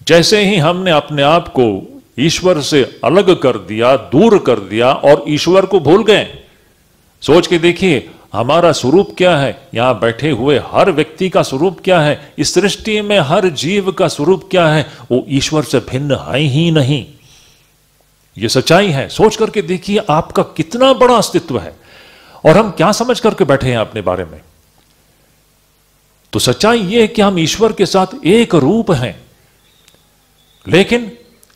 जैसे ही हमने अपने आप को ईश्वर से अलग कर दिया, दूर कर दिया और ईश्वर को भूल गए। सोच के देखिए हमारा स्वरूप क्या है, यहां बैठे हुए हर व्यक्ति का स्वरूप क्या है, इस सृष्टि में हर जीव का स्वरूप क्या है, वो ईश्वर से भिन्न है ही नहीं। ये सच्चाई है। सोच करके देखिए आपका कितना बड़ा अस्तित्व है और हम क्या समझ करके बैठे हैं अपने बारे में। तो सच्चाई यह है कि हम ईश्वर के साथ एक रूप हैं, लेकिन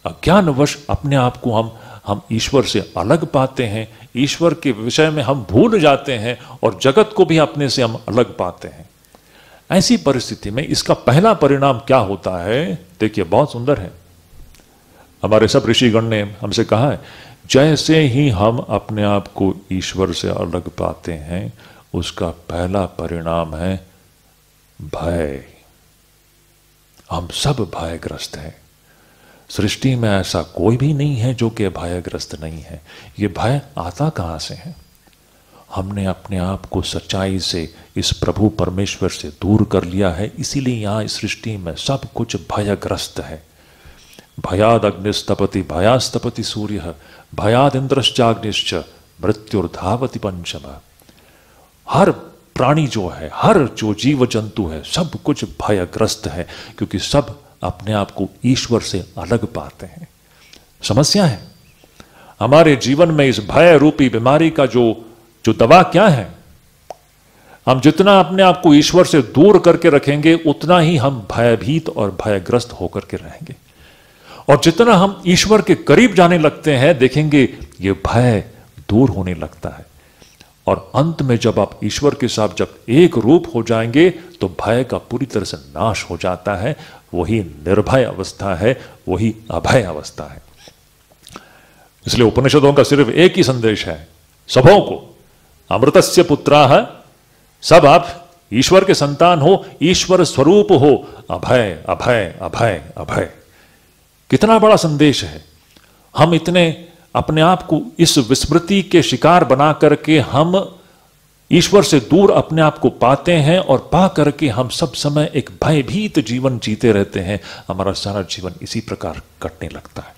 अज्ञानवश अपने आप को हम ईश्वर से अलग पाते हैं, ईश्वर के विषय में हम भूल जाते हैं और जगत को भी अपने से हम अलग पाते हैं। ऐसी परिस्थिति में इसका पहला परिणाम क्या होता है, देखिए बहुत सुंदर है। हमारे सब ऋषिगण ने हमसे कहा है, जैसे ही हम अपने आप को ईश्वर से अलग पाते हैं, उसका पहला परिणाम है भय। हम सब भयग्रस्त हैं। सृष्टि में ऐसा कोई भी नहीं है जो कि भयग्रस्त नहीं है। ये भय आता कहां से है? हमने अपने आप को सच्चाई से, इस प्रभु परमेश्वर से दूर कर लिया है, इसीलिए यहां इस सृष्टि में सब कुछ भयग्रस्त है। भयाद अग्निस्तपति भयास्तपति सूर्य भयाद इंद्रश्चाग्निश्च मृत्युर्धावति पंचम। हर प्राणी जो है, हर जो जीव जंतु है, सब कुछ भयग्रस्त है, क्योंकि सब अपने आप को ईश्वर से अलग पाते हैं। समस्या है हमारे जीवन में इस भय रूपी बीमारी का जो दवा क्या है? हम जितना अपने आप को ईश्वर से दूर करके रखेंगे, उतना ही हम भयभीत और भयग्रस्त होकर के रहेंगे। और जितना हम ईश्वर के करीब जाने लगते हैं, देखेंगे ये भय दूर होने लगता है। और अंत में जब आप ईश्वर के साथ जब एक रूप हो जाएंगे, तो भय का पूरी तरह से नाश हो जाता है। वही निर्भय अवस्था है, वही अभय अवस्था है। इसलिए उपनिषदों का सिर्फ एक ही संदेश है सबों को, अमृतस्य पुत्राः, सब आप ईश्वर के संतान हो, ईश्वर स्वरूप हो, अभय अभय अभय अभय। कितना बड़ा संदेश है। हम इतने अपने आप को इस विस्मृति के शिकार बना करके हम ईश्वर से दूर अपने आप को पाते हैं, और पा करके हम सब समय एक भयभीत जीवन जीते रहते हैं। हमारा सारा जीवन इसी प्रकार कटने लगता है।